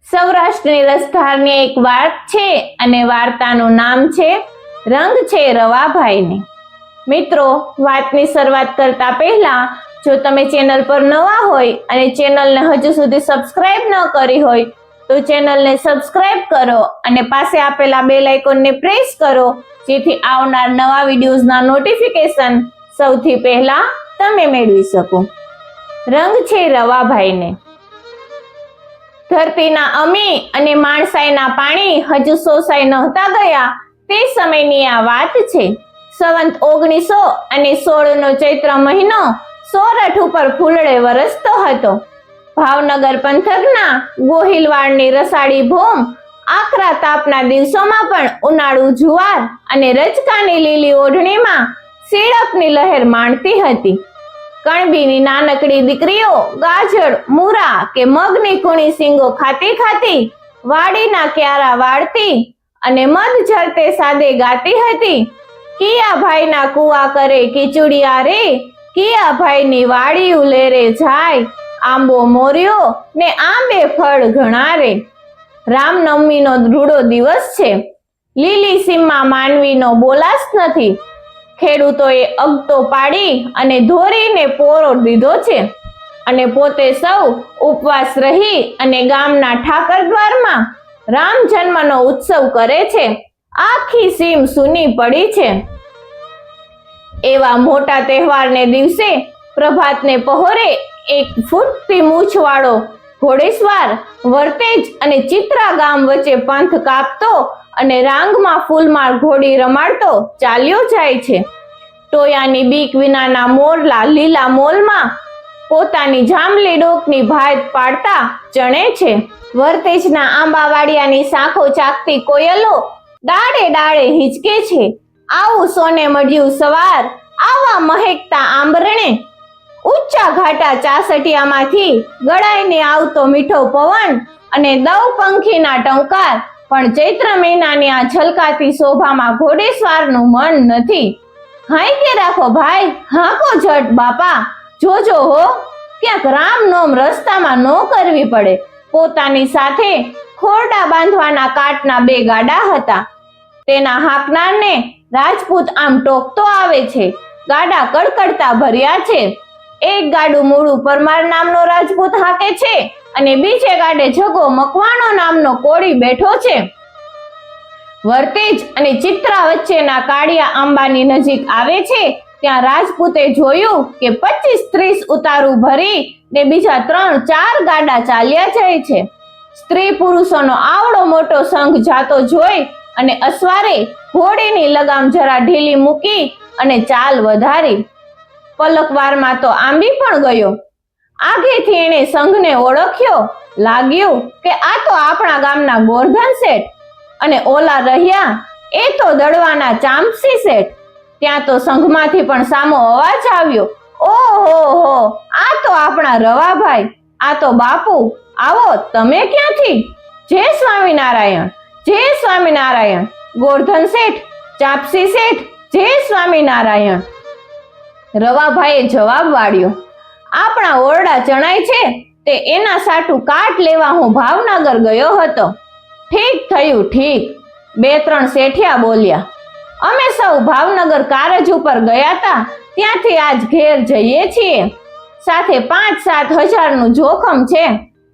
સૌરાષ્ટ્રની રસધારની એક વાત છે અને વાર્તાનું નામ છે રંગ છે રવાભાઈને। મિત્રો, વાતની શરૂઆત કરતા પહેલા જો તમે ચેનલ પર નવા હોય અને ચેનલને હજુ સુધી સબસ્ક્રાઇબ ન કરી હોય તો ચેનલને સબસ્ક્રાઇબ કરો અને પાસે આપેલા બેલ આઇકોનને પ્રેસ કરો, જેથી આવનાર નવા વિડીયોઝના નોટિફિકેશન સૌથી પહેલા તમે મેળવી શકો। રંગ છે રવાભાઈને। ધરતીના અમી અને માણસાઈના પાણી હજુ સોસાઈ નહોતા ગયા તે સમયની આ વાત છે। સંવંત 1916 નો ચૈત્ર મહિનો સોરઠ ઉપર ફૂલડે વરસતો હતો। ભાવનગર પંથકના ગોહિલવાડની રસાળી ભૂમ આકરા તાપના દિવસોમાં પણ ઉનાળુ જુવાર અને રજકાની લીલી ઓઢણીમાં સીળપની લહેર માણતી હતી। કણબીની નાનકડી દીકરીઓ ગાજર, મૂરા કે મગની કુણી સિંગો ખાતી ખાતી વાડીના ક્યારા વાળતી અને મધ ઝરતે સાદે ગાતી હતી। કિયા ભાઈના કુવા કરે કિચુડિયા રે, કિયા ભાઈની વાડી ઉલેરે જાય, આંબો મોર્યો ને આંબે ફળ ઘણા રે। રામનવમીનો રૂડો દિવસ છે। લીલી સીમમાં માનવીનો બોલાસ નથી। ખેડૂતોએ અગતો પાડી અને ધોરીને પોરો દીધો છે અને પોતે સૌ ઉપવાસ રહી અને ગામના ઠાકર દ્વારમાં રામ જન્મનો ઉત્સવ કરે છે। આખી સીમ સૂની પડી છે। એવા મોટા તહેવારને દિવસે પ્રભાતને પહોરે એક ફૂટતી મૂછવાળો ઘોડેસવાર વર્તેજ અને ચિત્રા ગામ વચ્ચે પંથ કાપતો અને રાંગમાં ફૂલમાળ ઘોડી રમાડતો ચાલ્યો જાય છે। ટોયાની બીક વિનાના મોરલા લીલા મોલમાં પોતાની જાંબલી ડોકની ભાત પાડતા ચણે છે। વર્તેજના આંબાવાડિયાની શાખો ચાકતી કોયલો ડાળે ડાળે હિંચકે છે। આવું સોને મળ્યું સવાર, આવા મહેકતા આંબરણે, ઊંચા ઘાટા ચાસટિયામાંથી ગળાઈને આવતો મીઠો પવન અને દવ પંખીના ટંકાર, પણ ચૈત્ર મહિનાની આ છલકાતી શોભામાં ઘોડેસવારનું મન નથી। હાંકે રાખો ભાઈ, હાંકો ઝટ બાપા, જોજો હો ક્યાંક રામ નોમ રસ્તામાં ન કરવી પડે। પોતાની સાથે ખોરડા બાંધવાના કાટના 2 ગાડા હતા। તેના હાંકનારને રાજપૂત આમ ટોકતો આવે છે। ગાડા કડકડતા ભર્યા છે। એક ગાડું મૂળું પરમાર નામનો રાજપૂત હાંકે છે અને બીજે ગાડે જગો મકવાણો નામનો કોળી બેઠો છે। વર્તેજ અને ચિત્રા વચ્ચેના કાળિયા આંબાની નજીક આવે છે ત્યાં રાજપૂતે જોયું કે 25-30 ઉતારું ભરી ને બીજા 3-4 ગાડા ચાલ્યા જાય છે। સ્ત્રી પુરુષોનો આવડો મોટો સંઘ જાતો જોઈ અને અસવારે ઘોડીની લગામ જરા ઢીલી મૂકી અને ચાલ વધારી। પલકવારમાં તો આંબી પણ ગયો। આગેથી એણે સંઘને ઓળખ્યો। લાગ્યું કે આ તો આપણા ગામના ગોરધન શેઠ અને ઓલા રહ્યા એ તો દડવાના ચાંપસી શેઠ। ત્યાં તો સંઘમાંથી પણ સામો અવાજ આવ્યો, ઓહો, આ તો આપણા રવાભાઈ, આ તો બાપુ, આવો તમે ક્યાંથી? જય સ્વામિનારાયણ, જય સ્વામિનારાયણ। ગોરધન શેઠ, ચાંપસી શેઠ, જય સ્વામિનારાયણ। રવાભાઈએ જવાબ વાળ્યો, આપણા ઓરડા ચણાય છે તે એના સાટું કાટ લેવા હું ભાવનગર ગયો હતો। ઠીક થયું, ઠીક, 2-3 શેઠિયા બોલ્યા। અમે સૌ ભાવનગર કારજ ઉપર ગયા તા, ત્યાંથી આજ ઘેર જઈએ છીએ। સાથે 5-7 હજારનું જોખમ છે।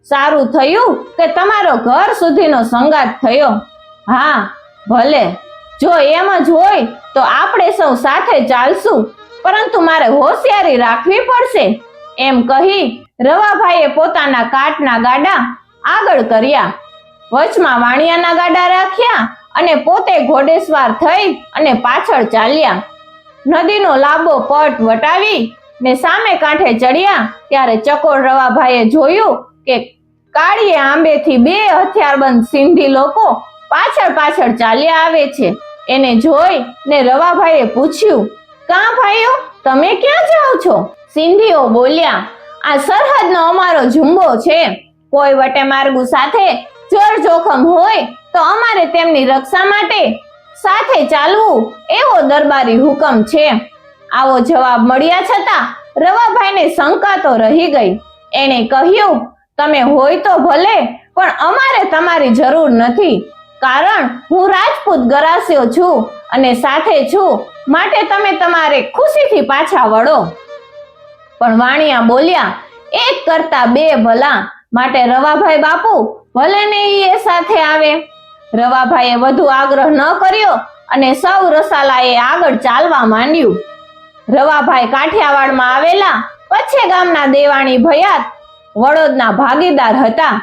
સારું થયું કે તમારો ઘર સુધીનો સંગાત થયો। હા ભલે, જો એમ જ હોય તો આપણે સૌ સાથે ચાલશું, પરંતુ મારે હોશિયારી રાખવી પડશે। એમ કહી રવાભાઈએ પોતાના કાટના ગાડા આગળ કર્યા, વચમાં વાણિયાના ગાડા રાખ્યા અને પોતે ઘોડેસવાર થઈ અને પાછળ ચાલ્યા। નદીનો લાંબો પટ વટાવી ને સામે કાંઠે ચડ્યા ત્યારે ચકોર રવાભાઈએ જોયું કે કાળીએ આંબેથી 2 હથિયારબંધ સિંધી લોકો પાછળ પાછળ ચાલ્યા આવે છે। એને જોઈ ને રવાભાઈએ પૂછ્યું, કાં ભાઈઓ, તમે ક્યાં જાઓ છો? સિંધીઓ બોલ્યા, આ સરહદનો અમારો જુંબો છે। કોઈ વટે માર્ગુ સાથે જળ જોખમ હોય તો અમારે તેમની રક્ષા માટે સાથે ચાલવું એવો દરબારી હુકમ છે। આવો જવાબ મળ્યા છતાં રવાભાઈને શંકા તો રહી ગઈ। એણે કહ્યું, તમે હોય તો ભલે, પણ અમારે તમારી જરૂર નથી, કારણ હું રાજપૂત ગરાસ્યો છું અને સાથે છું, માટે તમે તમારે ખુશીથી પાછા વળો. પણ વાણિયા બોલ્યા, એક કરતા બે ભલા, માટે રવાભાઈ બાપુ ભલે ને એ સાથે આવે. રવાભાઈએ વધુ આગ્રહ ન કર્યો અને સૌ રસાલાએ આગળ ચાલવા માંડ્યું. રવાભાઈ કાઠિયાવાડમાં આવેલા પછે ગામના દેવાણી ભયાત વડોદના ભાગીદાર હતા.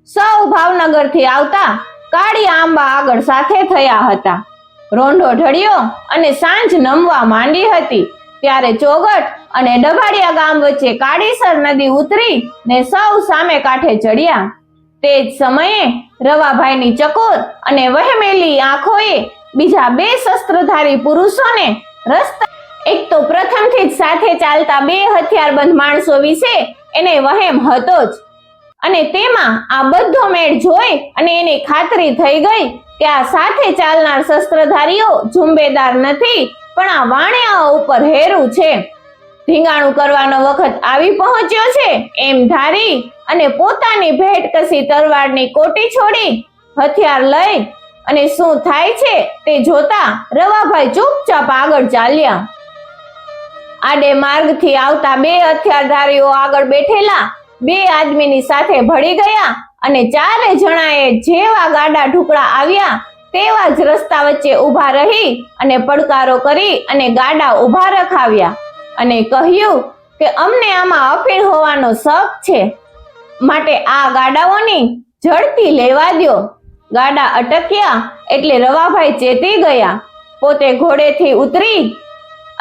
સૌ ભાવનગરથી આવતા કાળિયા આંબા આગળ સાથે થયા હતા. રોંઢો ઢળ્યો અને સાંજ નમવા માંડી હતી ત્યારે ચોગટ અને ડભાડિયા ગામ વચ્ચે કાળીસર નદી ઉતરી ને સૌ સામે કાંઠે ચડ્યા. તે જ સમયે રવાભાઈની ચકોર અને વહેમેલી આંખોએ બીજા બે શસ્ત્રધારી પુરુષોને રસ્તા, એક તો પ્રથમથી જ સાથે ચાલતા બે હથિયારબંધ માણસો વિશે એને વહેમ હતો જ, અને તેમાં આ બધો મેળ જોઈ અને એની ખાતરી થઈ ગઈ કે આ સાથે ચાલનાર શસ્ત્રધારીઓ ઝુંબેદાર નથી, પણ આ વાણિયાઓ ઉપર હેરું છે. ધીંગાણું કરવાનો વખત આવી પહોંચ્યો છે એમ ધારી અને પોતાની ભેટ કસી તરવારની કોટી છોડી હથિયાર લઈ અને શું થાય છે તે જોતા રવાભાઈ ચૂપચાપ આગળ ચાલ્યા. આડે માર્ગથી આવતા બે હથિયારધારીઓ આગળ બેઠેલા બે આદમીની સાથે ભળી ગયા અને ચારે જણાએ જેવા ગાડા ઢુકડા આવ્યા તેવા જ રસ્તા વચ્ચે ઊભા રહી અને પડકારો કરી અને ગાડા ઊભા રખાવ્યા અને કહ્યું કે અમને આમાં અફીણ હોવાનો શક છે, માટે આ ગાડાઓની ઝડપી લેવા દો. ગાડા અટક્યા એટલે રવાભાઈ ચેતી ગયા. પોતે ઘોડેથી ઉતરી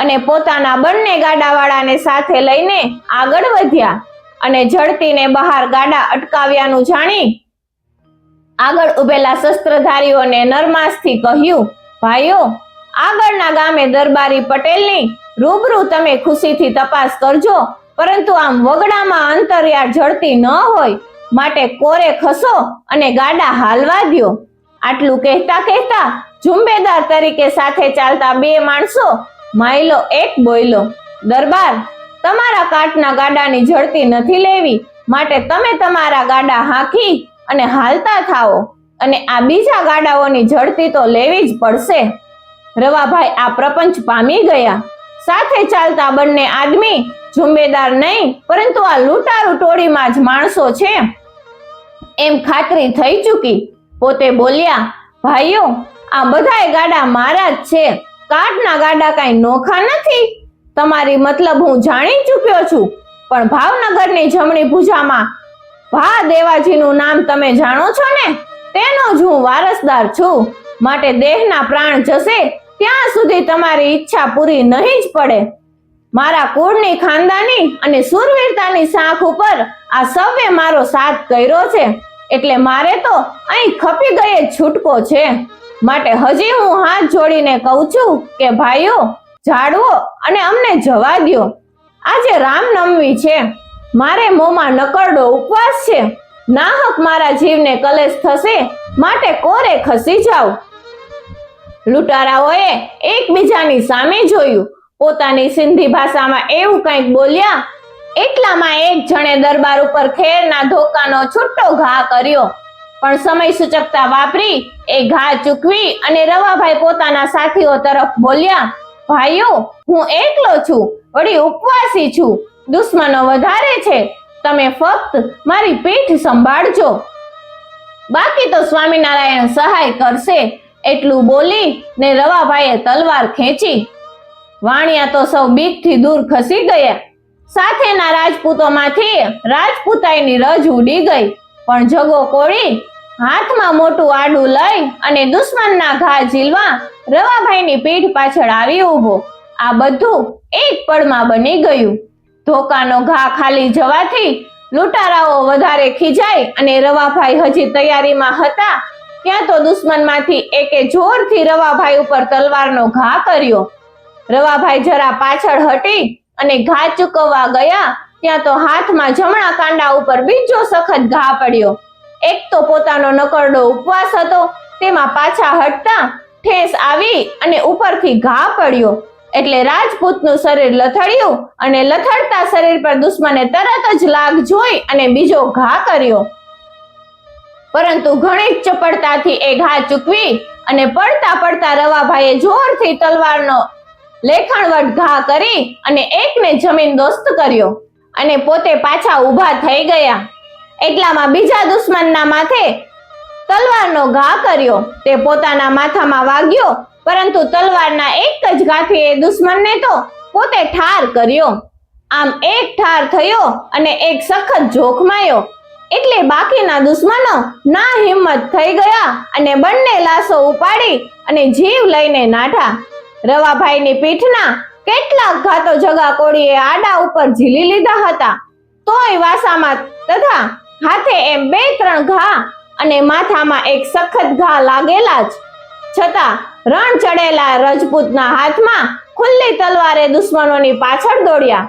અને પોતાના બંને ગાડાવાળાને સાથે લઈને આગળ વધ્યા અને ઝડપીને બહાર ગાડા અટકાવ્યાનું જાણી આગળ ઉભેલા શસ્ત્રધારીઓને નરમાસથી કહ્યું, ભાઈઓ, આગળના ગામે દરબારી પટેલની રૂબરૂ તમે ખુશીથી તપાસ કરજો, પરંતુ આમ વગડામાં અંતરિયાળ ઝડપી ન હોય, માટે કોરે ખસો અને ગાડા હાલવા દ્યો. આટલું કહેતા કહેતા ઝુંબેદાર તરીકે સાથે ચાલતા બે માણસો માયલો એક બોયલો, દરબાર, તમારા કાટના ગાડાની ઝડપી નથી લેવી, માટે તમે તમારા ગાડા હાંકી અને હાલતા થાઓ અને આ બીજા ગાડાઓની ઝડપી તો લેવી જ પડશે. રવાભાઈ આ પ્રપંચ પામી ગયા. સાથે ચાલતા બંને આદમી ઝુંબેદાર નહીં, પરંતુ આ લૂંટારૂ ટોળીમાં જ માણસો છે એમ ખાતરી થઈ ચૂકી. પોતે બોલ્યા, ભાઈઓ, આ બધાય ગાડા મારા જ છે, કાટના ગાડા કઈ નોખા નથી. તમારી મતલબ હું જાણી ચૂક્યો છું, પણ ભાવનગરની જમણી ભુજામાં ભા દેવાજીનું નામ તમે જાણો છો ને, તેનો જ હું વારસદાર છું, માટે દેહના પ્રાણ જશે ત્યાં સુધી તમારી ઈચ્છા પૂરી નહીં જ પડે. મારા કુળની ખાનદાની અને સુરવીરતાની સાખ ઉપર આ સૌએ મારો સાથ કર્યો છે, એટલે મારે તો અહીં ખપી ગયે છૂટકો છે, માટે હજી હું હાથ જોડીને કહું છું કે ભાઈઓ, જાળવો અને અમને જવા દ્યો. આજે રામનવમી છે, મારે મોંમાં નકરડો ઉપવાસ છે, નાહક મારા જીવને કલેશ થશે, માટે કોરે ખસી જાવ. લૂંટારાઓએ એકબીજાની સામે જોયું. પોતાની સિંધી ભાષામાં એવું કંઈક બોલ્યા એટલામાં એક જણે દરબાર ઉપર ખેરના ધોકાનો છૂટો ઘા કર્યો, પણ સમય સૂચકતા વાપરી એ ઘા ચૂકવી અને રવાભાઈ પોતાના સાથીઓ તરફ બોલ્યા, ભાઈઓ, હું એકલો છું, વળી ઉપવાસી છું, દુશ્મનો વધારે છે, તમે ફક્ત મારી પીઠ સંભાળજો, બાકી તો સ્વામિનારાયણ સહાય કરશે. એટલું બોલી ને રવાભાઈએ તલવાર ખેંચી. વાણિયા તો સૌ બીકથી દૂર ખસી ગયા. સાથેના રાજપૂતોમાંથી રાજપૂતાઈની રજ ઉડી ગઈ, પણ જગો કોળી હાથમાં મોટું આડું લઈ અને દુશ્મનના ઘા ઝીલવા રવાભાઈની પીઠ પાછળ આવી ઊભો. આ બધું એક પળમાં બની ગયું. ધોકાનો ઘા ખાલી જવાથી લૂંટારાઓ વધારે ખીજાય અને રવાભાઈ હજી તૈયારીમાં હતા ત્યાં તો દુશ્મનમાંથી એકે જોરથી રવાભાઈ ઉપર તલવારનો ઘા કર્યો. રવાભાઈ જરા પાછળ હટી અને ઘા ચૂકવવા ગયા ત્યાં તો હાથમાં જમણા કાંડા ઉપર બીજો સખત ઘા પડ્યો. એક તો પોતાનો નકરડો ઉપવાસ હતો, તેમાં પાછા હટતા ઠેસ આવી અને ઉપરથી ઘા પડ્યો, એટલે રાજપૂતનું શરીર લથડ્યું અને લથડતા શરીર પર દુશ્મને તરત જ લાગ જોઈ અને બીજો ઘા કર્યો. પરંતુ ઘણી જ ચપળતાથી એ ઘા ચૂકવી અને પડતા પડતા રવાભાઈએ જોરથી તલવારનો લેખણવટ ઘા કરી અને એકને જમીન દોસ્ત કર્યો અને પોતે પાછા ઊભા થઈ ગયા. એટલામાં બીજા દુશ્મનના માથે તલવારનો ઘા કર્યો. તે પોતાના માથામાં વાગ્યો, પરંતુ તલવારના એક જ ઘાથી એ દુશ્મનને તો પોતે ઠાર કર્યો. આમ એક ઠાર થયો અને એક સખત જોખમાયો. એટલે બાકીના દુશ્મનો ના હિંમત થઈ ગયા અને બંને લાશો ઉપાડી અને જીવ લઈને નાઠા. રવાભાઈની પીઠના કેટલાક ઘા તો જગા કોળીએ આડા ઉપર ઝીલી લીધા હતા, તોય વાસામાં તથા હાથે એમ 2-3 ઘા અને માથામાં એક સખત ઘા લાગેલા જ. છતાં રણ ચડેલા રજપૂતના હાથમાં ખુલ્લી તલવારે દુશ્મનોની પાછળ દોડ્યા.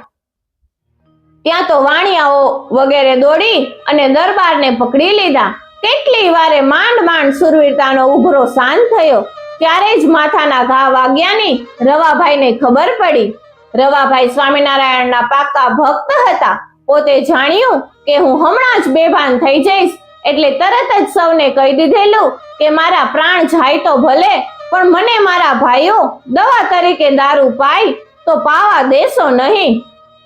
ત્યાં તો વાણિયાઓ વગેરે દોડી અને દરબારને પકડી લીધા. કેટલી વારે માંડ માંડ સુરવીરતાનો ઉભરો શાંત થયો. ત્યારે જ માથાના ઘા વાગ્યાની રવાભાઈને ખબર પડી. રવાભાઈ સ્વામિનારાયણના પાક્કા ભક્ત હતા. પોતે જાણ્યું કે હું હમણાં જ બેભાન થઈ જઈશ, એટલે તરત જ સૌને કહી દીધેલું કે મારા પ્રાણ જાય તો ભલે, પણ મને મારા ભાઈઓ દવા તરીકે દારૂ પાય તો પાવા દેશો નહીં.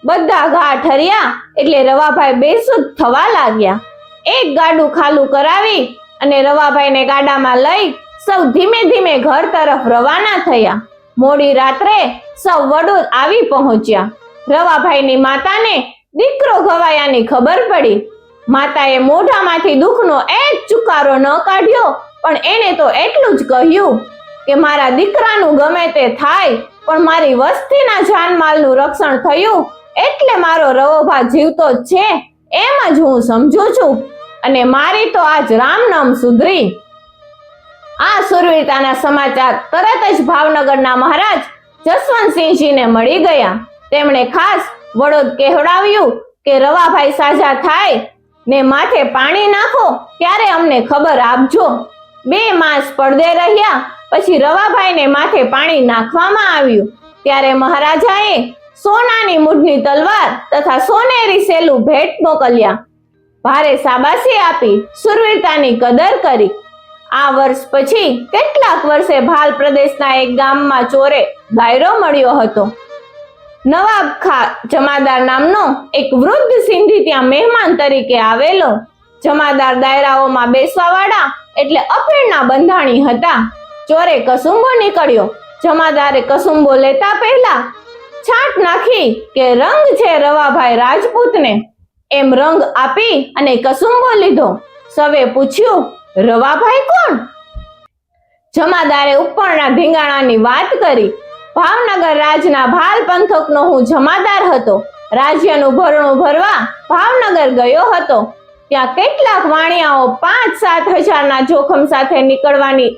બધા ઘા ઠર્યા એટલે રવાભાઈ બેસુધ થવા લાગ્યા. એક ગાડું ખાલું કરાવી અને રવાભાઈને ગાડામાં લઈ સૌ ધીમે ધીમે ઘર તરફ રવાના થયા. મોડી રાત્રે સૌ વડોદ આવી પહોંચ્યા. રવાભાઈની માતાને દીકરો ઘવાયાની ખબર પડી. માતાએ મોઢામાંથી દુઃખનો એક ચુકારો ન કાઢ્યો, પણ એને તો એટલું જ કહ્યું કે મારા દીકરાનું ગમે તે થાય, પણ મારી વસ્તીના જાનમાલનું રક્ષણ થયું એટલે મારો રવોભા જીવતો જ છે એમ જ હું સમજુ છું, અને મારી તો આજ રામનામ સુધરી. આ સુરવીરતાના સમાચાર તરત જ ભાવનગરના મહારાજ જસવંતસિંહજીને મળી ગયા. તેમણે ખાસ વડોદ કહેવડાવ્યું કે રવાભાઈ સાજા થાય ને માથે પાણી નાખો ત્યારે અમને ખબર આપજો. 2 માસ પડદે રહ્યા પછી રવાભાઈને માથે પાણી નાખવામાં આવ્યું. ત્યારે મહારાજાએ સોનાની મૂઢની તલવાર તથા સોનેરી સેલું ભેટ મોકલ્યા. ભારે શાબાશી આપી, સુરવીરતાની કદર કરી. આ વર્ષ પછી કેટલાક વર્ષે ભાલ પ્રદેશના એક ગામમાં ચોરે દાયરો મળ્યો હતો. નવાબ ખા જમાદાર નામનો એક વૃદ્ધ સિંધી ત્યાં મહેમાન તરીકે આવેલો. જમાદાર દાયરાઓમાં બેસવા વાળા એટલે અફેણના બંધાણી હતા. ચોરે કસુંબો નીકળ્યો. જમાદારે કસુંબો લેતા પહેલા છાંટ નાખી કે રંગ છે રવાભાઈ રાજપૂતને, એમ રંગ આપી અને કસુંબો લીધો. સવે પૂછ્યું, રવાભાઈ કોણ? જમાદારે ઉપરના ધીંગાણાની વાત કરી. ભાવનગર રાજના ભાલ પંથકનો હું જમાદાર હતો. રાજ્યનું ભરણું ભરવા ભાવનગર ગયો હતો. ત્યાં કેટલાક વાણિયાઓ 5-7 હજારના જોખમ સાથે નીકળવાની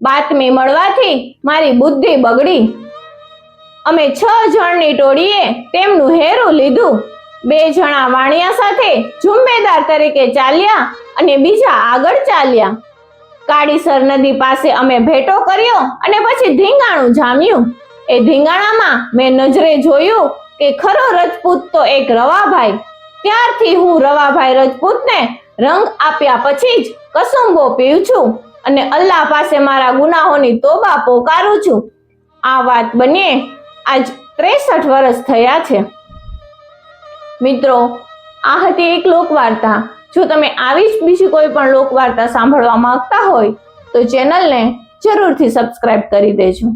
બાતમી મળવાથી મારી બુદ્ધિ બગડી. અમે 6 જણની ટોળીએ તેમનું હેરું લીધું. 2 જણા વાણિયા સાથે જુમ્મેદાર તરીકે ચાલ્યા અને બીજા આગળ ચાલ્યા. કાળીસર નદી પાસે અમે ભેટો કર્યો અને પછી ધીંગાણું જામ્યું. એ ધીંગાણામાં મેં નજરે જોયું કે ખરો રજપૂત તો એક રવાભાઈ. ત્યારથી હું રવાભાઈ રજપૂતને રંગ આપ્યા પછી જ કસુંબો પીઉં છું અને અલ્લાહ પાસે મારા ગુનાહોની તોબા પોકારું છું. આ વાત બને આજ 63 વર્ષ થયા છે. મિત્રો, આ હતી એક લોકવાર્તા. જો તમે આવી જ બીજી કોઈ પણ લોકવાર્તા સાંભળવા માંગતા હોય તો ચેનલને જરૂરથી સબસ્ક્રાઇબ કરી દેજો.